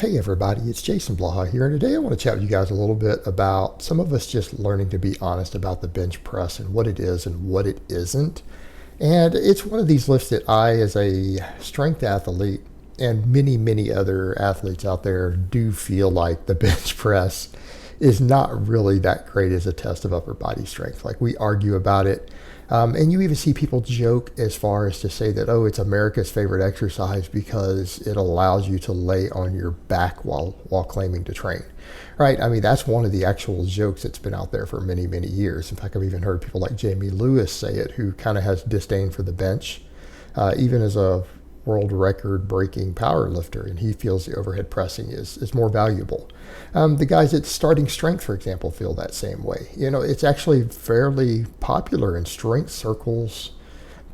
Hey everybody, it's Jason Blaha here, and today I want to chat with you guys a little bit about some of us just learning to be honest about the bench press and what it is and what it isn't. And it's one of these lifts that I, as a strength athlete, and many other athletes out there do feel like the bench press is not really that great as a test of upper body strength. Like we argue about it. And you even see people joke as far as to say that, oh, it's America's favorite exercise because it allows you to lay on your back while claiming to train. Right? I mean, that's one of the actual jokes that's been out there for many years. In fact, I've even heard people like Jamie Lewis say it, who kind of has disdain for the bench, even as a world record breaking power lifter, and he feels the overhead pressing is more valuable. The guys at starting strength, for example, feel that same way. You know, it's actually fairly popular in strength circles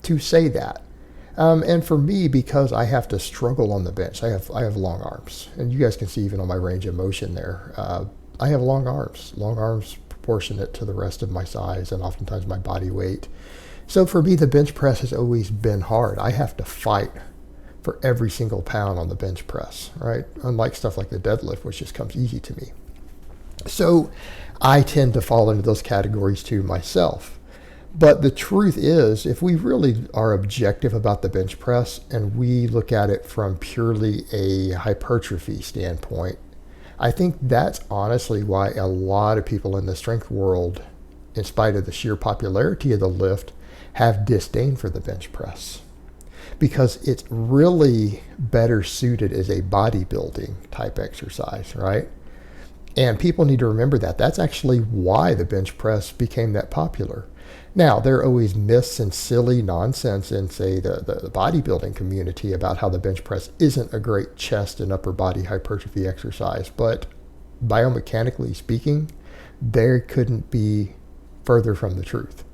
to say that. And for me, because I have to struggle on the bench, I have long arms, and you guys can see even on my range of motion there, I have long arms proportionate to the rest of my size and oftentimes my body weight. So for me, the bench press has always been hard. I have to fight for every single pound on the bench press, right? Unlike stuff like the deadlift, which just comes easy to me. So I tend to fall into those categories too myself. But the truth is, if we really are objective about the bench press and we look at it from purely a hypertrophy standpoint, I think that's honestly why a lot of people in the strength world, in spite of the sheer popularity of the lift, have disdain for the bench press, because it's really better suited as a bodybuilding type exercise, right? And people need to remember that. That's actually why the bench press became that popular. Now, there are always myths and silly nonsense in, say, the bodybuilding community about how the bench press isn't a great chest and upper body hypertrophy exercise. But biomechanically speaking, there couldn't be further from the truth.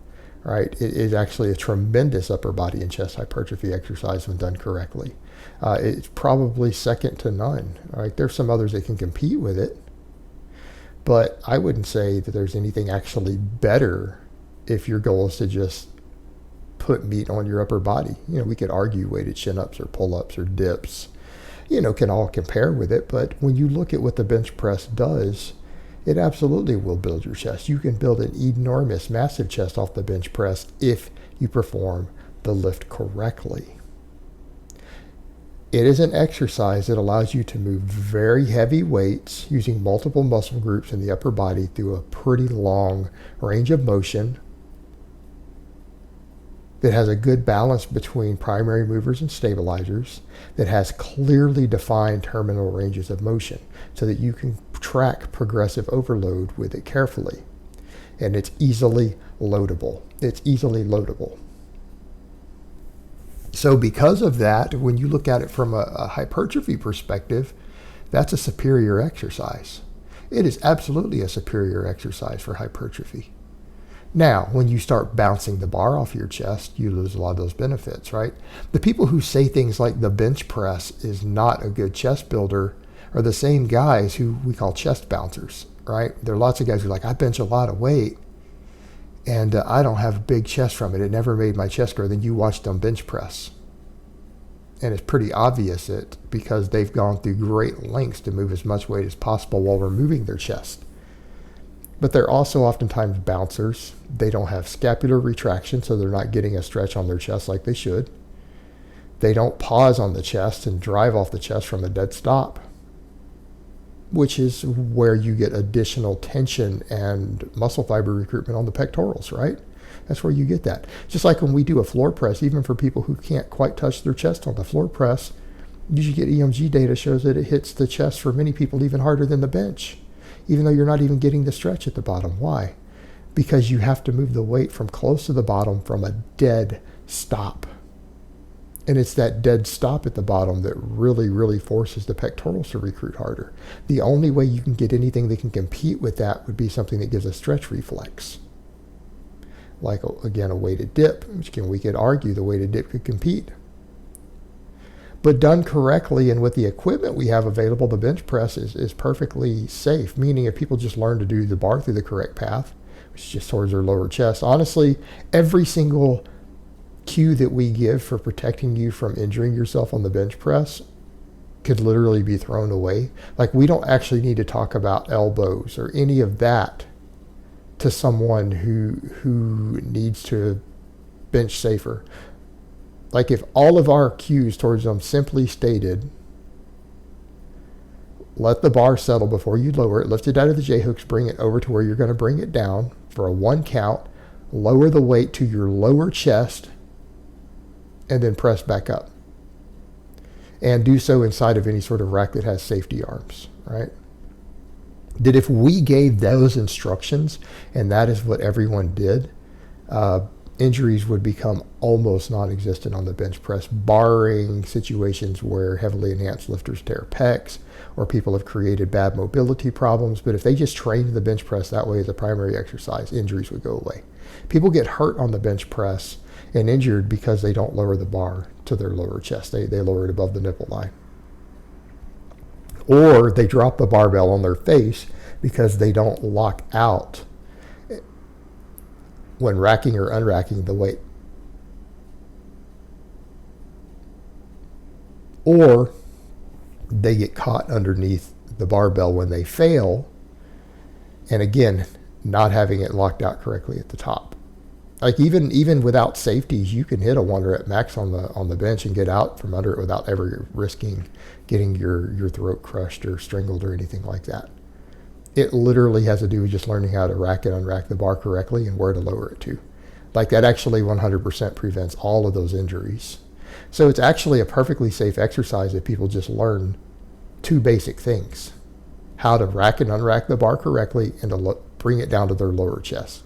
Right, it is actually a tremendous upper body and chest hypertrophy exercise when done correctly. It's probably second to none. Right, there's some others that can compete with it, but I wouldn't say that there's anything actually better if your goal is to just put meat on your upper body. You know, we could argue weighted chin-ups or pull-ups or dips, can all compare with it, but when you look at what the bench press does, it absolutely will build your chest. You can build an enormous, massive chest off the bench press if you perform the lift correctly. It is an exercise that allows you to move very heavy weights using multiple muscle groups in the upper body through a pretty long range of motion that has a good balance between primary movers and stabilizers, that has clearly defined terminal ranges of motion so that you can track progressive overload with it carefully. And it's easily loadable. So because of that, when you look at it from a hypertrophy perspective, that's a superior exercise. It is absolutely a superior exercise for hypertrophy. Now, when you start bouncing the bar off your chest, you lose a lot of those benefits, right? The people who say things like the bench press is not a good chest builder are the same guys who we call chest bouncers, right? There are lots of guys who are like, I bench a lot of weight and I don't have a big chest from it. It never made my chest grow. Then you watch them bench press. And it's pretty obvious because they've gone through great lengths to move as much weight as possible while removing their chest. But they're also oftentimes bouncers. They don't have scapular retraction, so they're not getting a stretch on their chest like they should. They don't pause on the chest and drive off the chest from a dead stop, which is where you get additional tension and muscle fiber recruitment on the pectorals, right? That's where you get that. Just like when we do a floor press, even for people who can't quite touch their chest on the floor press, you should get EMG data shows that it hits the chest for many people even harder than the bench, even though you're not even getting the stretch at the bottom. Why? Because you have to move the weight from close to the bottom from a dead stop. And it's that dead stop at the bottom that really forces the pectorals to recruit harder. The only way you can get anything that can compete with that would be something that gives a stretch reflex. Like, again, a weighted dip, which we could argue the weighted dip could compete. But done correctly and with the equipment we have available, the bench press is perfectly safe, meaning if people just learn to do the bar through the correct path, which is just towards their lower chest, honestly, every single cue that we give for protecting you from injuring yourself on the bench press could literally be thrown away. Like, we don't actually need to talk about elbows or any of that to someone who needs to bench safer. Like, if all of our cues towards them simply stated, let the bar settle before you lower it, lift it out of the J-hooks, bring it over to where you're going to bring it down for a 1 count, lower the weight to your lower chest, and then press back up. And do so inside of any sort of rack that has safety arms, right? That if we gave those instructions, and that is what everyone did, injuries would become almost non-existent on the bench press, barring situations where heavily enhanced lifters tear pecs or people have created bad mobility problems. But if they just trained the bench press that way as a primary exercise, injuries would go away. People get hurt on the bench press and injured because they don't lower the bar to their lower chest. They lower it above the nipple line. Or they drop the barbell on their face because they don't lock out when racking or unracking the weight. Or they get caught underneath the barbell when they fail, and again, not having it locked out correctly at the top. Like, even without safeties, you can hit a 1 rep max on the bench and get out from under it without ever risking getting your throat crushed or strangled or anything like that. It literally has to do with just learning how to rack and unrack the bar correctly and where to lower it to. Like, that actually 100% prevents all of those injuries. So it's actually a perfectly safe exercise if people just learn 2 basic things: how to rack and unrack the bar correctly and to bring it down to their lower chest.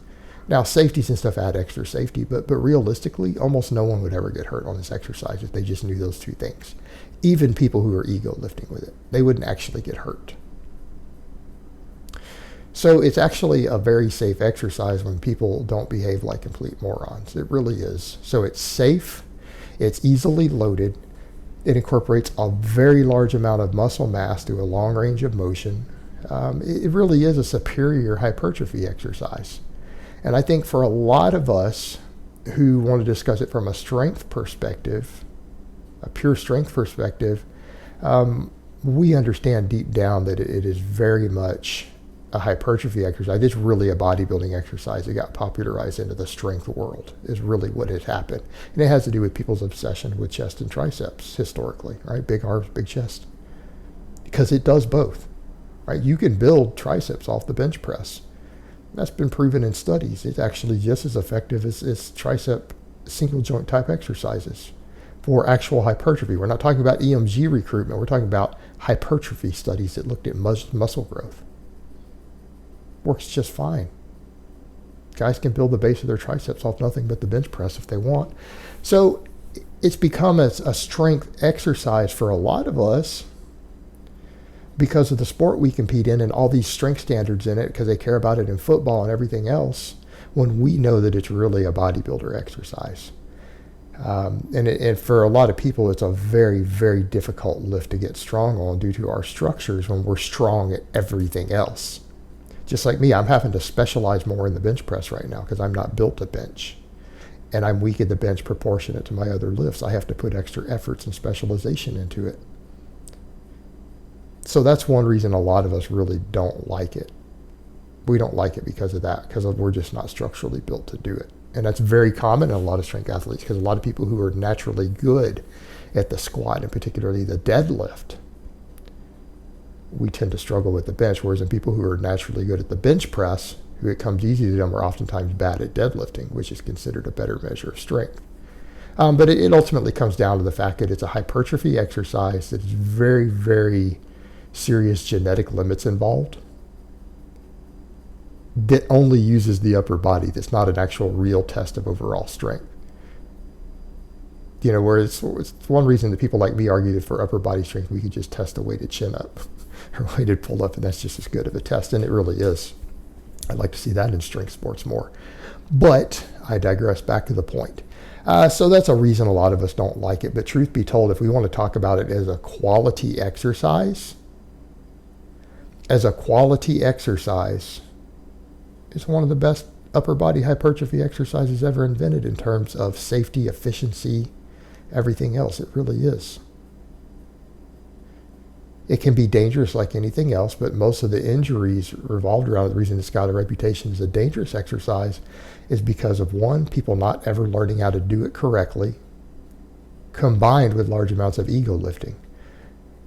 Now, safeties and stuff add extra safety, but realistically, almost no one would ever get hurt on this exercise if they just knew those 2 things. Even people who are ego lifting with it, they wouldn't actually get hurt. So it's actually a very safe exercise when people don't behave like complete morons. It really is. So it's safe, it's easily loaded, it incorporates a very large amount of muscle mass through a long range of motion. It really is a superior hypertrophy exercise. And I think for a lot of us who want to discuss it from a strength perspective, a pure strength perspective, we understand deep down that it is very much a hypertrophy exercise. It's really a bodybuilding exercise. It got popularized into the strength world is really what has happened. And it has to do with people's obsession with chest and triceps historically, right? Big arms, big chest. Because it does both, right? You can build triceps off the bench press. That's been proven in studies. It's actually just as effective as tricep single joint type exercises for actual hypertrophy. We're not talking about EMG recruitment. We're talking about hypertrophy studies that looked at muscle growth. Works just fine. Guys can build the base of their triceps off nothing but the bench press if they want. So it's become a strength exercise for a lot of us because of the sport we compete in and all these strength standards in it, because they care about it in football and everything else, when we know that it's really a bodybuilder exercise. And for a lot of people, it's a very, very difficult lift to get strong on due to our structures when we're strong at everything else. Just like me, I'm having to specialize more in the bench press right now because I'm not built to bench. And I'm weak at the bench proportionate to my other lifts. I have to put extra efforts and specialization into it. So that's one reason a lot of us really don't like it. We don't like it because of that, because we're just not structurally built to do it. And that's very common in a lot of strength athletes, because a lot of people who are naturally good at the squat, and particularly the deadlift, we tend to struggle with the bench, whereas in people who are naturally good at the bench press, who it comes easy to them, are oftentimes bad at deadlifting, which is considered a better measure of strength. But it ultimately comes down to the fact that it's a hypertrophy exercise that is very, very serious genetic limits involved, that only uses the upper body. That's not an actual real test of overall strength. You know, whereas it's one reason that people like me argue that for upper body strength, we could just test a weighted chin up or weighted pull up, and that's just as good of a test, and it really is. I'd like to see that in strength sports more. But I digress, back to the point. So that's a reason a lot of us don't like it. But truth be told, if we want to talk about it as a quality exercise, it's one of the best upper body hypertrophy exercises ever invented in terms of safety, efficiency, everything else. It really is. It can be dangerous like anything else, but most of the injuries revolved around the reason it's got a reputation as a dangerous exercise is because of one, people not ever learning how to do it correctly, combined with large amounts of ego lifting.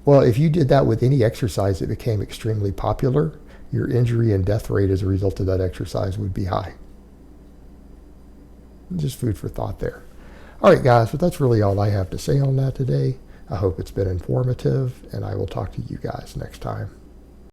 Well, if you did that with any exercise that became extremely popular, your injury and death rate as a result of that exercise would be high. Just food for thought there. All right, guys, but that's really all I have to say on that today. I hope it's been informative, and I will talk to you guys next time.